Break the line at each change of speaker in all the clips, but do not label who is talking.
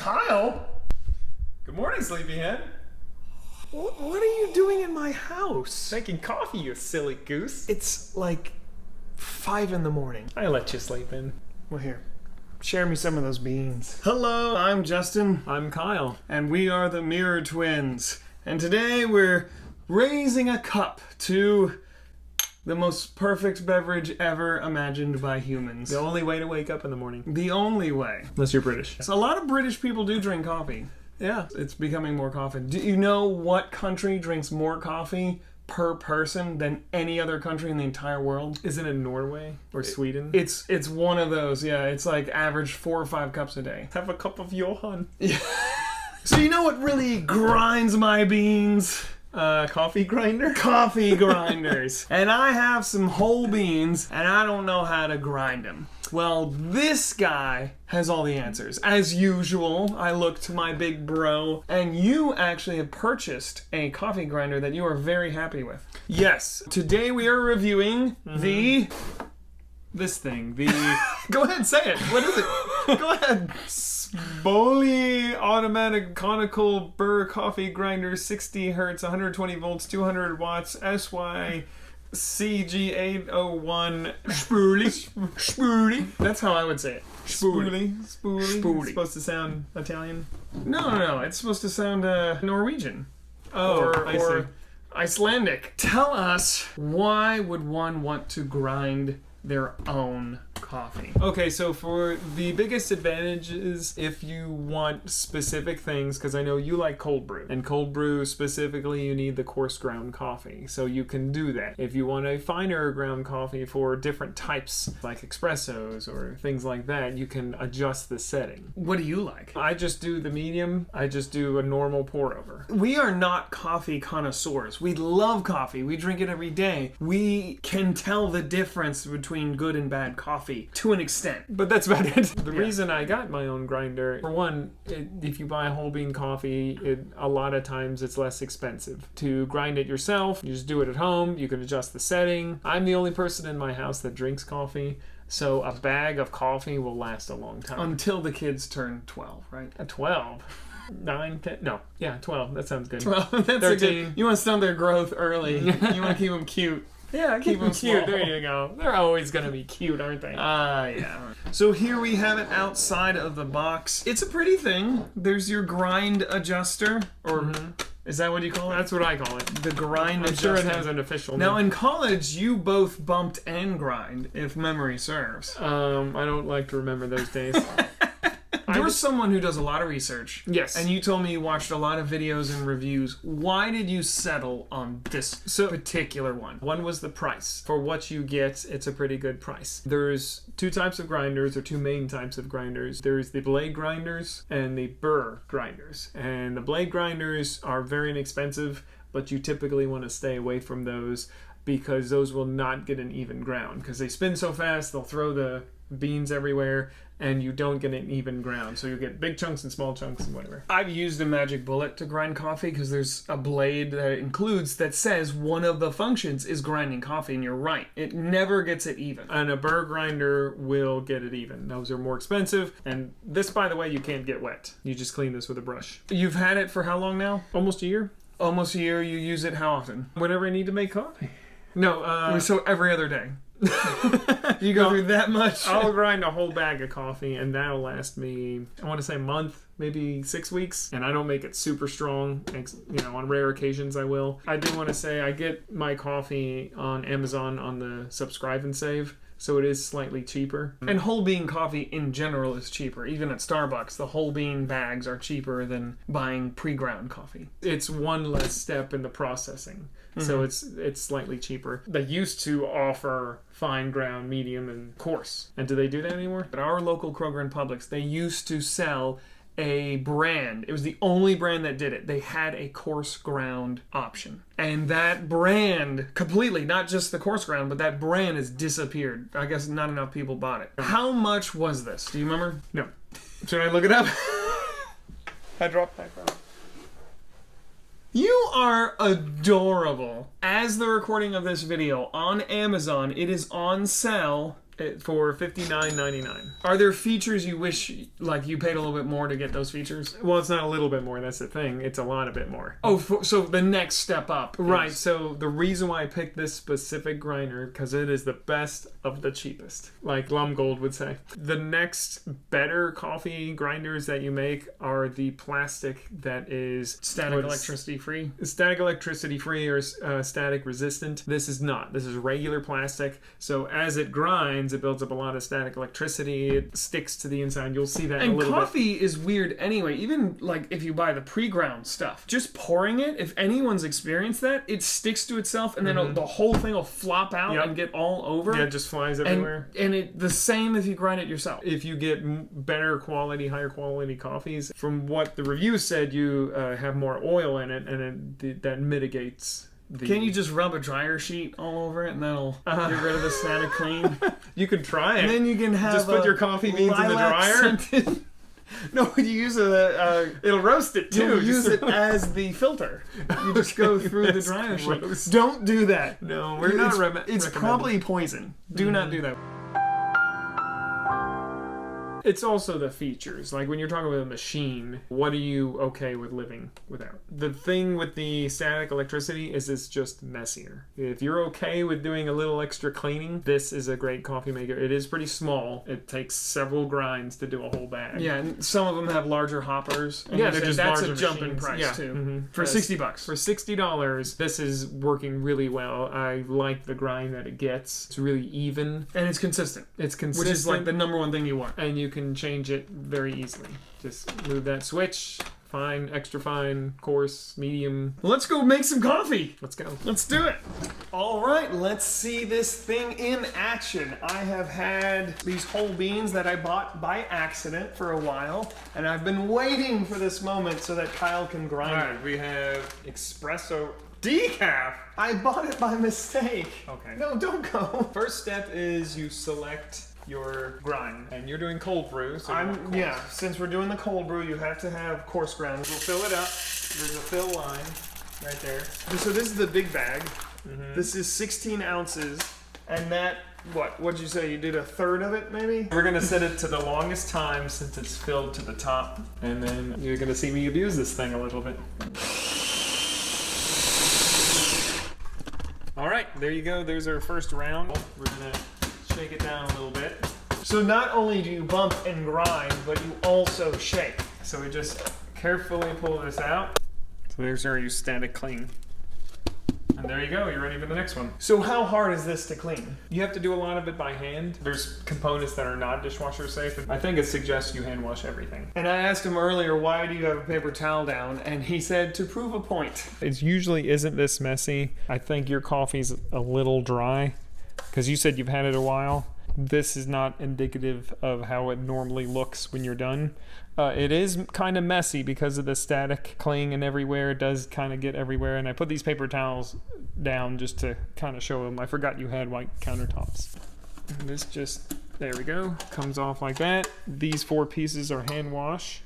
Kyle?
Good morning, sleepyhead.
What are you doing in my house?
Making coffee, you silly goose.
It's like 5 in the morning.
I let you sleep in.
Well, here. Share me some of those beans. Hello, I'm Justin.
I'm Kyle.
And we are the Mirror Twins. And today we're raising a cup to the most perfect beverage ever imagined by humans.
The only way to wake up in the morning.
The only way.
Unless you're British.
So a lot of British people do drink coffee.
Yeah.
It's becoming more common. Do you know what country drinks more coffee per person than any other country in the entire world?
Isn't it Norway or Sweden?
It's one of those, yeah. It's like average 4 or 5 cups a day.
Have a cup of Johan.
Yeah. So you know what really grinds my beans?
Coffee grinder?
Coffee grinders. And I have some whole beans, and I don't know how to grind them. Well, this guy has all the answers. As usual, I look to my big bro, and you actually have purchased a coffee grinder that you are very happy with. Yes, today we are reviewing this thing. Go ahead, say it. What is it? Go ahead.
Sboly automatic conical Burr Coffee Grinder, 60 hertz, 120 volts, 200 watts, SY CG801 Sboly.
That's how I would say it.
Sboly.
Sboly.
It's supposed to sound Italian?
No. It's supposed to sound Norwegian.
Oh, I see.
Icelandic. Tell us, why would one want to grind their own coffee?
Okay, so for the biggest advantages, if you want specific things, because I know you like cold brew, and cold brew specifically, you need the coarse ground coffee, so you can do that. If you want a finer ground coffee for different types, like espressos or things like that, you can adjust the setting.
What do you like?
I just do the medium. I just do a normal pour over.
We are not coffee connoisseurs. We love coffee. We drink it every day. We can tell the difference between good and bad coffee to an extent.
But that's about it. The reason I got my own grinder, for one, if you buy whole bean coffee, a lot of times it's less expensive. To grind it yourself, you just do it at home, you can adjust the setting. I'm the only person in my house that drinks coffee, so a bag of coffee will last a long time.
Until the kids turn 12, right?
12? 9, 10? No. Yeah, 12. That sounds good.
12. That's
13.
You want to stunt their growth early. You want to keep them cute.
Yeah, keep them cute.
small.
There you go. They're always going to be cute, aren't they?
Yeah. So here we have it outside of the box. It's a pretty thing. There's your grind adjuster, or is that what you call it?
That's what I call it.
The grind adjuster.
I'm sure it has an official name.
Now in college, you both bumped and grind, if memory serves.
I don't like to remember those days.
You're someone who does a lot of research.
Yes.
And you told me you watched a lot of videos and reviews. Why did you settle on this particular one?
One was the price. For what you get, it's a pretty good price. There's 2 types of grinders, or 2 main types of grinders. There's the blade grinders and the burr grinders. And the blade grinders are very inexpensive, but you typically want to stay away from those because those will not get an even ground. Because they spin so fast, they'll throw the beans everywhere, and you don't get an even ground. So you get big chunks and small chunks and whatever.
I've used a magic bullet to grind coffee because there's a blade that it includes that says one of the functions is grinding coffee, and you're right. It never gets it even.
And a burr grinder will get it even. Those are more expensive. And this, by the way, you can't get wet. You just clean this with a brush.
You've had it for how long now?
Almost a year.
Almost a year. You use it how often?
Whenever I need to make coffee. No,
so every other day. You go through that much?
I'll grind a whole bag of coffee, and that'll last me, I want to say a month, maybe 6 weeks. And I don't make it super strong. On rare occasions I will. I do want to say I get my coffee on Amazon on the subscribe and save, so it is slightly cheaper.
And whole bean coffee in general is cheaper. Even at Starbucks, the whole bean bags are cheaper than buying pre-ground coffee.
It's one less step in the processing. So it's slightly cheaper. They used to offer fine ground, medium, and coarse. And do they do that anymore?
At our local Kroger and Publix, they used to sell a brand. It was the only brand that did it. They had a coarse ground option. And that brand completely, not just the coarse ground, but that brand has disappeared. I guess not enough people bought it. How much was this? Do you remember?
No.
Should I look it up?
I dropped that ground.
You are adorable. As the recording of this video on Amazon, it is on sale
for $59.99.
Are there features you wish, like, you paid a little bit more to get those features?
Well, it's not a little bit more. That's the thing. It's a lot a bit more.
Oh, so the next step up.
Right.
is-
So the reason why I picked this specific grinder, because it is the best of the cheapest, like Lumgold would say. The next better coffee grinders that you make are the plastic that is
Static electricity free.
static electricity free or static resistant. This is not. This is regular plastic. So as it grinds, it builds up a lot of static electricity. It sticks to the inside. You'll see that in a
And
little bit.
coffee is weird anyway. Even like if you buy the pre-ground stuff, just pouring it, if anyone's experienced that, it sticks to itself and then the whole thing will flop out
Yep.
and get all over.
Yeah, it just flies everywhere.
And it the same if you grind it yourself.
If you get better quality, higher quality coffees, from what the review said, you have more oil in it, and that mitigates the...
Can't you just rub a dryer sheet all over it and that'll get rid of the static clean?
You could try it.
And then you can have
Just put your coffee beans in the dryer.
Scented... No, you use
It'll roast it too.
you use it as the filter. You just go through the dryer sheet.
gross.
Don't do that.
No, we're not.
It's
recommending.
probably poison. Do not do that.
It's also the features. Like when you're talking about a machine, what are you okay with living without? The thing with the static electricity is it's just messier. If you're okay with doing a little extra cleaning, this is a great coffee maker. It is pretty small. It takes several grinds to do a whole bag.
Yeah, and some of them have larger hoppers. And
Yeah,
you
they're
said
just
that's
larger
a jump in
machines.
price
Yeah.
too.
Mhm.
For
Yes.
$60.
For $60, this is working really well. I like the grind that it gets. It's really even.
And it's consistent.
It's
Which
consistent.
is like the number one thing you want.
And you can change it very easily. Just move that switch. Fine, extra fine, coarse, medium.
Let's go make some coffee.
Let's go.
Let's do it. All right, let's see this thing in action. I have had these whole beans that I bought by accident for a while, and I've been waiting for this moment so that Kyle can grind it.
Alright, we have espresso decaf.
I bought it by mistake.
Okay.
No, don't go.
First step is you select your grind, and you're doing cold brew. So you want coarse.
Since we're doing the cold brew, you have to have coarse ground.
We'll fill it up. There's a fill line right there.
So this is the big bag. This is 16 ounces, and that, what'd you say? You did a third of it, maybe?
We're gonna set it to the longest time since it's filled to the top, and then you're gonna see me abuse this thing a little bit. All right, there you go. There's our first round. We're gonna shake it down a little bit.
So not only do you bump and grind, but you also shake.
So we just carefully pull this out. So there's our static clean. And there you go, you're ready for the next one.
So how hard is this to clean?
You have to do a lot of it by hand. There's components that are not dishwasher safe. I think it suggests you hand wash everything.
And I asked him earlier, why do you have a paper towel down? And he said, to prove a point.
It usually isn't this messy. I think your coffee's a little dry because you said you've had it a while. This is not indicative of how it normally looks when you're done. It is kind of messy because of the static clinging everywhere. It does kind of get everywhere. And I put these paper towels down just to kind of show them. I forgot you had white countertops. And this just, there we go, comes off like that. These 4 pieces are hand wash.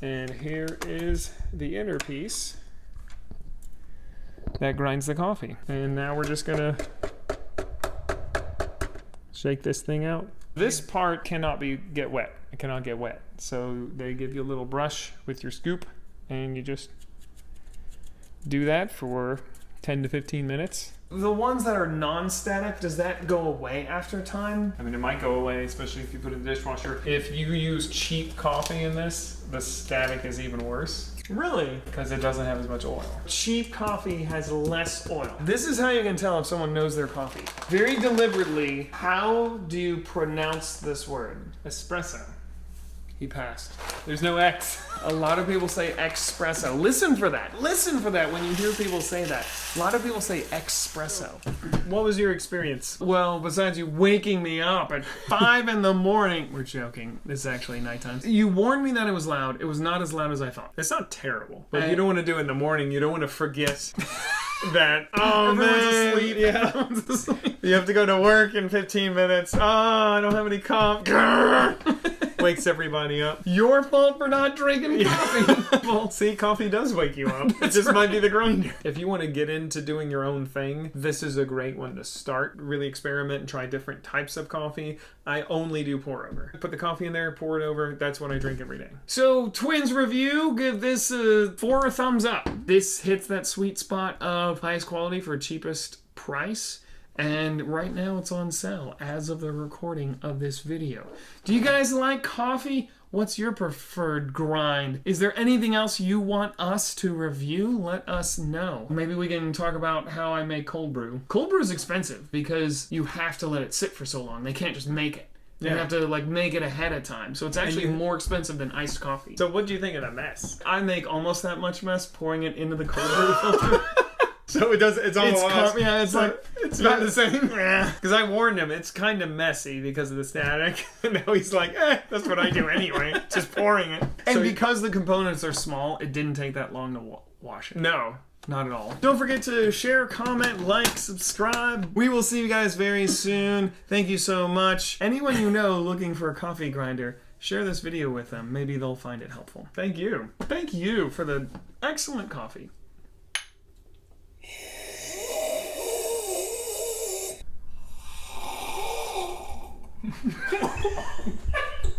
And here is the inner piece that grinds the coffee. And now we're just gonna shake this thing out. This part cannot get wet. It cannot get wet. So they give you a little brush with your scoop, and you just do that for 10 to 15 minutes.
The ones that are non-static, does that go away after time?
I mean, it might go away, especially if you put it in the dishwasher. If you use cheap coffee in this, the static is even worse
Really?
because it doesn't have as much oil.
Cheap coffee has less oil. This is how you can tell if someone knows their coffee. Very deliberately, how do you pronounce this word?
Espresso.
He passed.
There's no X.
A lot of people say espresso. Listen for that. Listen for that when you hear people say that. A lot of people say espresso.
What was your experience?
Well, besides you waking me up at 5 in the morning. We're joking. It's actually nighttime. You warned me that it was loud. It was not as loud as I thought.
It's not terrible, but you don't want to do it in the morning. You don't want to forget that. Oh
Everyone's
man,
asleep.
yeah.
Everyone's asleep.
You have to go to work in 15 minutes. Oh, I don't have any coffee. wakes everybody up.
Your fault for not drinking coffee.
Well, see, coffee does wake you up. It just might be the grinder. If you want to get into doing your own thing, this is a great one to start. Really experiment and try different types of coffee. I only do pour over. Put the coffee in there, pour it over. That's what I drink every day.
So, Twins review, give this 4 thumbs up. This hits that sweet spot of highest quality for cheapest price. And right now it's on sale as of the recording of this video. Do you guys like coffee? What's your preferred grind? Is there anything else you want us to review? Let us know. Maybe we can talk about how I make cold brew. Cold brew is expensive because you have to let it sit for so long. They can't just make it. You have to like make it ahead of time. So it's actually more expensive than iced coffee.
So what do you think of the mess?
I make almost that much mess pouring it into the cold brew filter.
So it's almost...
it's like...
It's not the same. Because I warned him, it's kind of messy because of the static. And now he's like, that's what I do anyway. Just pouring it.
And because the components are small, it didn't take that long to wash it.
No.
Not at all. Don't forget to share, comment, like, subscribe. We will see you guys very soon. Thank you so much. Anyone you know looking for a coffee grinder, share this video with them. Maybe they'll find it helpful.
Thank you.
Thank you for the excellent coffee.